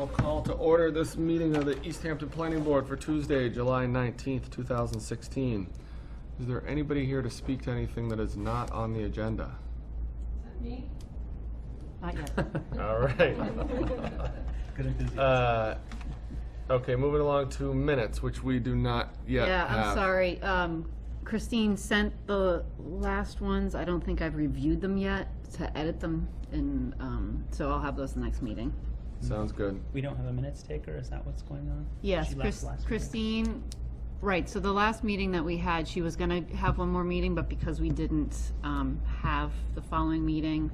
I'll call to order this meeting of the East Hampton Planning Board for Tuesday, July 19th, 2016. Is there anybody here to speak to anything that is not on the agenda? Is that me? Not yet. All right. Good enthusiasm. Okay, moving along to minutes, which we do not yet Yeah, have. I'm sorry. Christine sent the last ones. I don't think I've reviewed them yet to edit them, and so I'll have those the next meeting. Sounds good. We don't have a minutes taker, is that what's going on? Yes, She left last meeting. Christine, right, so the last meeting that we had, she was gonna have one more meeting, but because we didn't have the following meeting,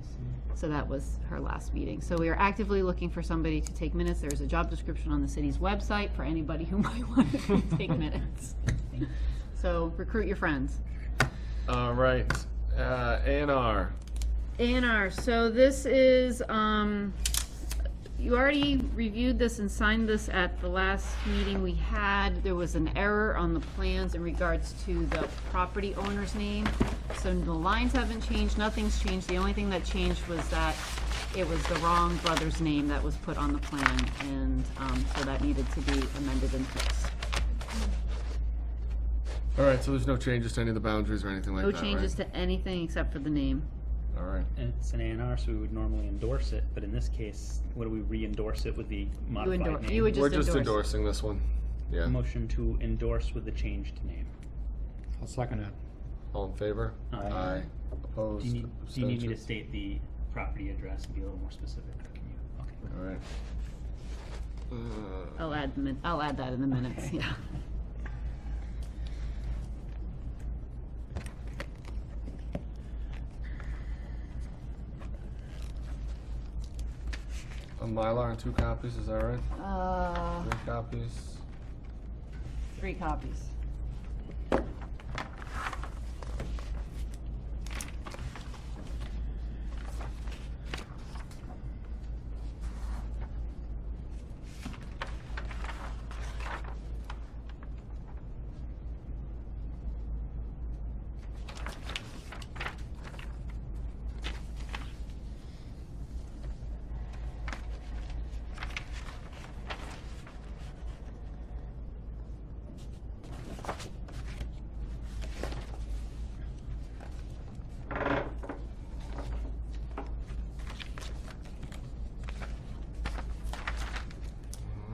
so that was her last meeting. So we are actively looking for somebody to take minutes. There's a job description on the city's website for anybody who might want to take minutes. So recruit your friends. All right, A&R. A&R, so this is, you already reviewed this and signed this at the last meeting we had. There was an error on the plans in regards to the property owner's name. So the lines haven't changed, nothing's changed. The only thing that changed was that it was the wrong brother's name that was put on the plan, and so that needed to be amended and fixed. All right, so there's no changes to any of the boundaries or anything like No that, changes right? to anything except for the name. All right. And it's an A&R, so we would normally endorse it, but in this case, what do we re-endorse it with the modified name? You would We're just just endorse. endorsing this one. Yeah. Motion to endorse with the changed name. I'll second it. All in favor? Aye. Opposed? Do you need me to Abstentions? state the property address and be a little more specific, or can you? Okay. All right. I'll add that in the minutes, Okay. yeah. A Mylar and 2 copies, is that right? 3 copies. 3 copies.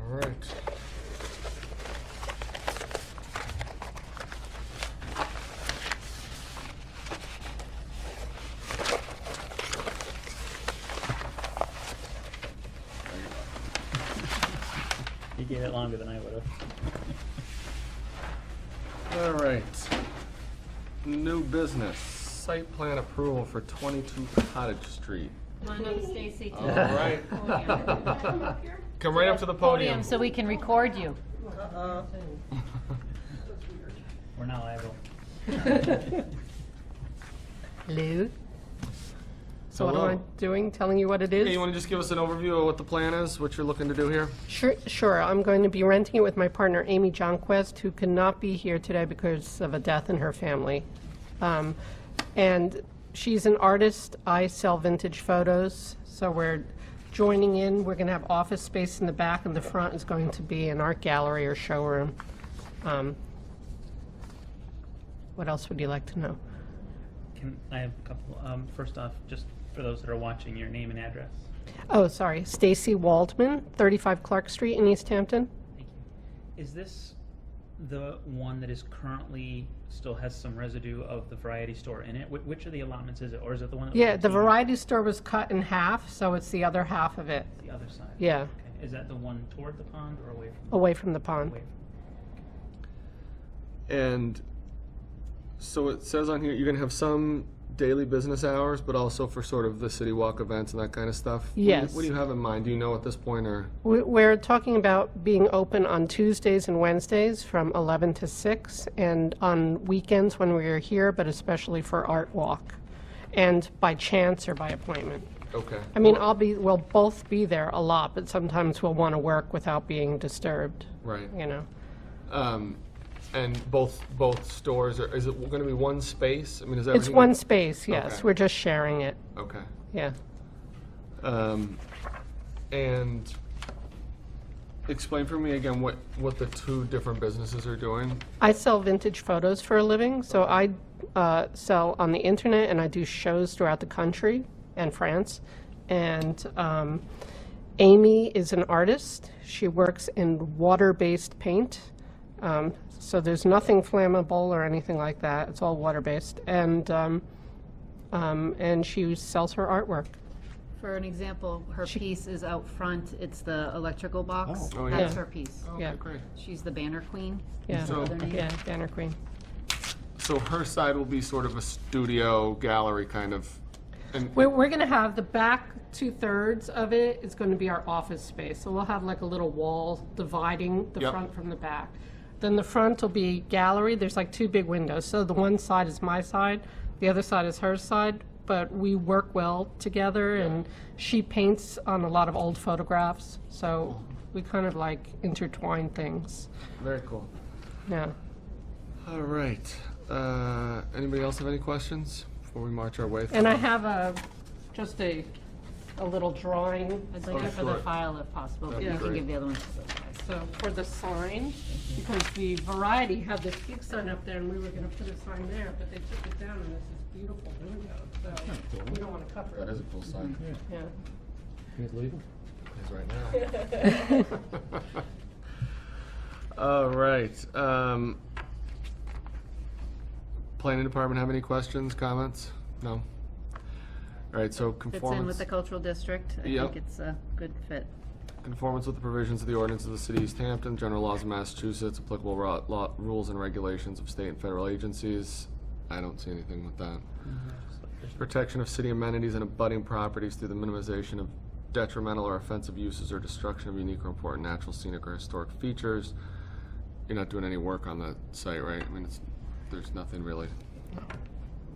All right. You gave it longer than I would have. All right. New business, site plan approval for 22 Cottage Street. Come on up, Stacy. to All the right. podium. Come right up to the podium. So we can record you. We're not liable. Hello. So what Hello. am I doing? Telling you what it is? Hey, you want to just give us an overview of what the plan is, what you're looking to do here? Sure. I'm going to be renting it with my partner, Amy Jonquest, who cannot be here today because of a death in her family. And she's an artist. I sell vintage photos. So we're joining in. We're going to have office space in the back, and the front is going to be an art gallery or showroom. What else would you like to know? Can I have a couple, first off, just for those that are watching, your name and address? Oh, sorry. Stacy Waldman, 35 Clark Street in East Hampton. Thank you. Is this the one that is currently still has some residue of the variety store in it? Which of the allotments is it, or is it the one that was Yeah, the continued? variety store was cut in half, so it's the other half of it. The other side? Yeah, Okay. Is that the one toward the pond or away from away from the pond. away And so it says on here, you're going to have some daily business hours, but also for sort of the City Walk events and that kind of stuff? Yes. What do you have in mind? Do you know at this point, or? We're talking about being open on Tuesdays and Wednesdays from 11 to 6, and on weekends when we are here, but especially for Art Walk, and by chance or by appointment. Okay. I mean, we'll both be there a lot, but sometimes we'll want to work without being disturbed, Right. you know. And both stores, is it going to be one space? I mean, is It's everything? one space, yes. Okay. We're just sharing it, Okay. yeah. And explain for me again what the two different businesses are doing. I sell vintage photos for a living, so I sell on the internet and I do shows throughout the country and France. And Amy is an artist. She works in water-based paint. So there's nothing flammable or anything like that. It's all water-based. And she sells her artwork. For an example, her piece is out front. It's the electrical box. Oh, yeah. That's her piece. Okay, Yeah. great. She's the banner queen. Yeah, So- Other name? yeah, Banner Queen. So her side will be sort of a studio gallery kind of. And We're going to have the back 2/3 of it is going to be our office space. So we'll have like a little wall dividing the Yep. front from the back. Then the front will be gallery. There's like two big windows. So the one side is my side, the other side is her side. But we work well together, and she paints on a lot of old photographs. So we kind of like intertwine things. very cool. Yeah. All right. Anybody else have any questions before we march our way through? And I have just a little drawing. I'd like Oh, it for the sure. file if possible, but That'd you be can great. give the other ones to those guys. So for the sign, because the Variety had this big sign up there and we were gonna put a sign there, but they took it down and it's this beautiful window, so we don't wanna cover That it. is a cool sign. Yeah. Is it legal? It is right now. All right. Planning department have any questions, comments? No? All right, so Fits in with conformance, the cultural district. I Yep. think it's a good fit. conformance with the provisions of the ordinance of the city of East Hampton, general laws of Massachusetts, applicable rules and regulations of state and federal agencies. I don't see anything with that. Protection of city amenities and abutting properties through the minimization of detrimental or offensive uses or destruction of unique or important natural, scenic, or historic features. You're not doing any work on the site, right? I mean, there's nothing really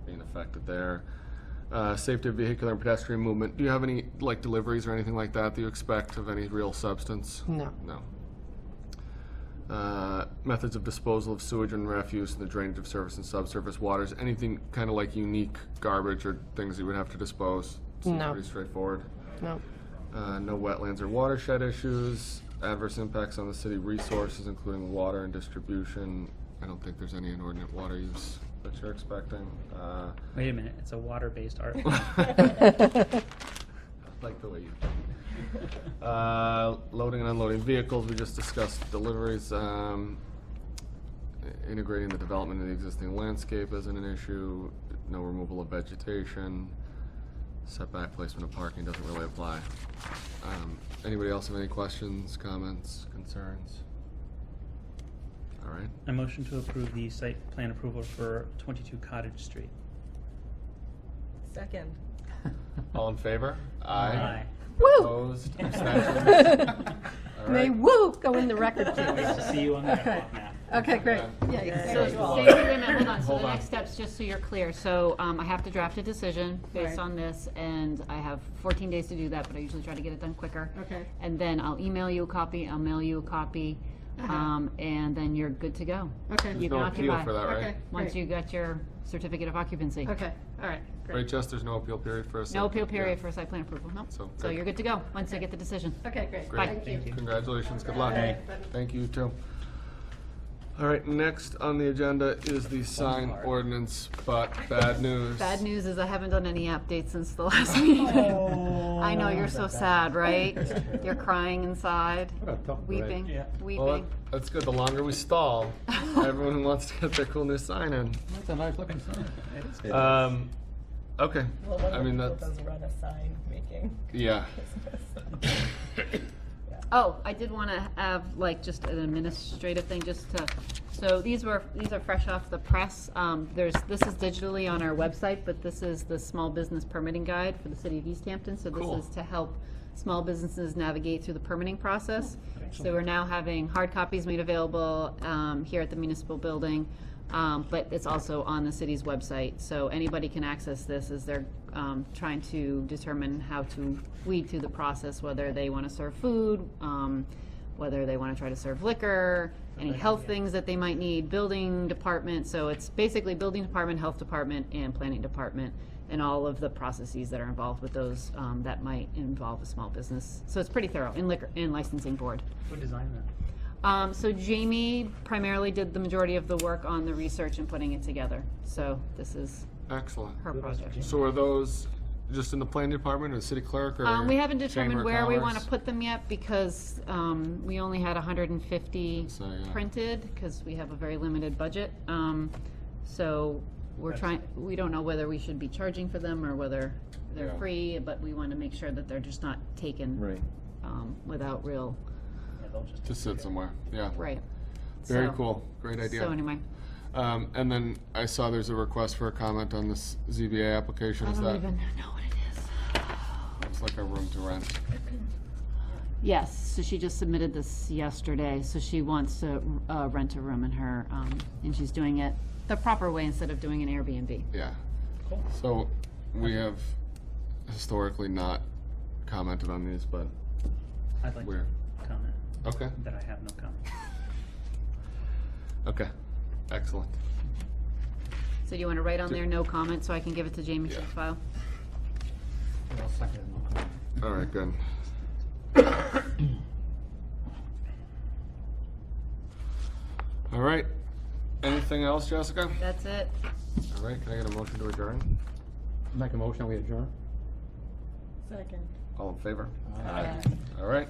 being affected there. Safety of vehicular and pedestrian movement. Do you have any, like, deliveries or anything like that you expect of any real substance? No. No. Methods of disposal of sewage and refuse and the drainage of surface and subsurface waters. Anything kind of like unique garbage or things that you would have to dispose? Seems No. pretty straightforward. No. No wetlands or watershed issues. Adverse impacts on the city resources, including water and distribution. I don't think there's any inordinate water use that you're expecting. Wait a minute, it's a water-based art. Like the way you think. Loading and unloading vehicles, we just discussed deliveries. Integrating the development of the existing landscape isn't an issue. No removal of vegetation. Setback placement of parking doesn't really apply. Anybody else have any questions, comments, concerns? All right. I motion to approve the site plan approval for 22 Cottage Street. Second. All in favor? Aye. Woo! Opposed? Abstentions? All May right. woo go in the record, Nice please. to see you on the map. Okay, great. Yeah, So, you can Stacey, say- wait a minute, hold on, so Hold the on. next steps, just so you're clear, so, I have to draft a decision based Right. on this, and I have 14 days to do that, but I usually try to get it done quicker. Okay. And then I'll email you a copy, I'll mail you a copy, and then you're good to go. Okay. You There's can no appeal occupy. for that, right? Okay. Once great. you got your certificate of occupancy. Okay, all right, Right, great. Jess, there's no appeal period for us? No appeal period for site plan approval, no. So, So good. you're good to go, once I get the decision. Okay, great. Great. Thank you. Congratulations, good luck. Bye. Thank you, too. All right, next on the agenda is the sign ordinance, but bad news. Bad news is I haven't done any updates since the last meeting. I know, you're so sad, right? You're crying inside, What a tough break. weeping, Yeah. Well, weeping. that's good, the longer we stall, everyone who wants to get their cool new sign in. That's a nice looking sign. Okay, Well, one I of mean, the people that's, does run a sign making yeah. business. Oh, I did want to have like just an administrative thing, just to, so these are fresh off the press. This is digitally on our website, but this is the small business permitting guide for the city of East Hampton. So Cool. this is to help small businesses navigate through the permitting process. So we're now having hard copies made available here at the municipal building, but it's also on the city's website. So anybody can access this as they're trying to determine how to weed through the process, whether they want to serve food, whether they want to try to serve liquor, any health things that they might need, building department. So it's basically building department, health department, and planning department. and all of the processes that are involved with those, that might involve a small business. So it's pretty thorough, in liquor, in licensing board. Who designed that? So Jamie primarily did the majority of the work on the research and putting it together. So this is Excellent. her project. So are those just in the planning department or the city clerk or? We haven't Chamber determined of where we want to Commerce? put them yet because we only had 150 So, yeah. printed because we have a very limited budget. So we're trying, we don't know whether we should be charging for them or whether they're Yeah. free, but we want to make sure that they're just not taken Right. without real, Yeah, they'll just. To sit somewhere, yeah. right. Very So- cool, great idea. So anyway, And then I saw there's a request for a comment on this ZBA application, I is don't that, even know what it is. looks like a room to rent. Yes, so she just submitted this yesterday, so she wants to rent a room in her, and she's doing it the proper way instead of doing an Airbnb. Yeah. Cool. So we have historically not commented on these, but I'd like we're, to comment okay, that I have no comment. okay, excellent. So do you want to write on there, no comment, so I can give it to Jamie for Yeah. the file? I'll second it, no comment. All right, good. All right, anything else, Jessica? That's it. All right, can I get a motion to adjourn? Make a motion, we adjourn? Second. All in favor? Aye. All right,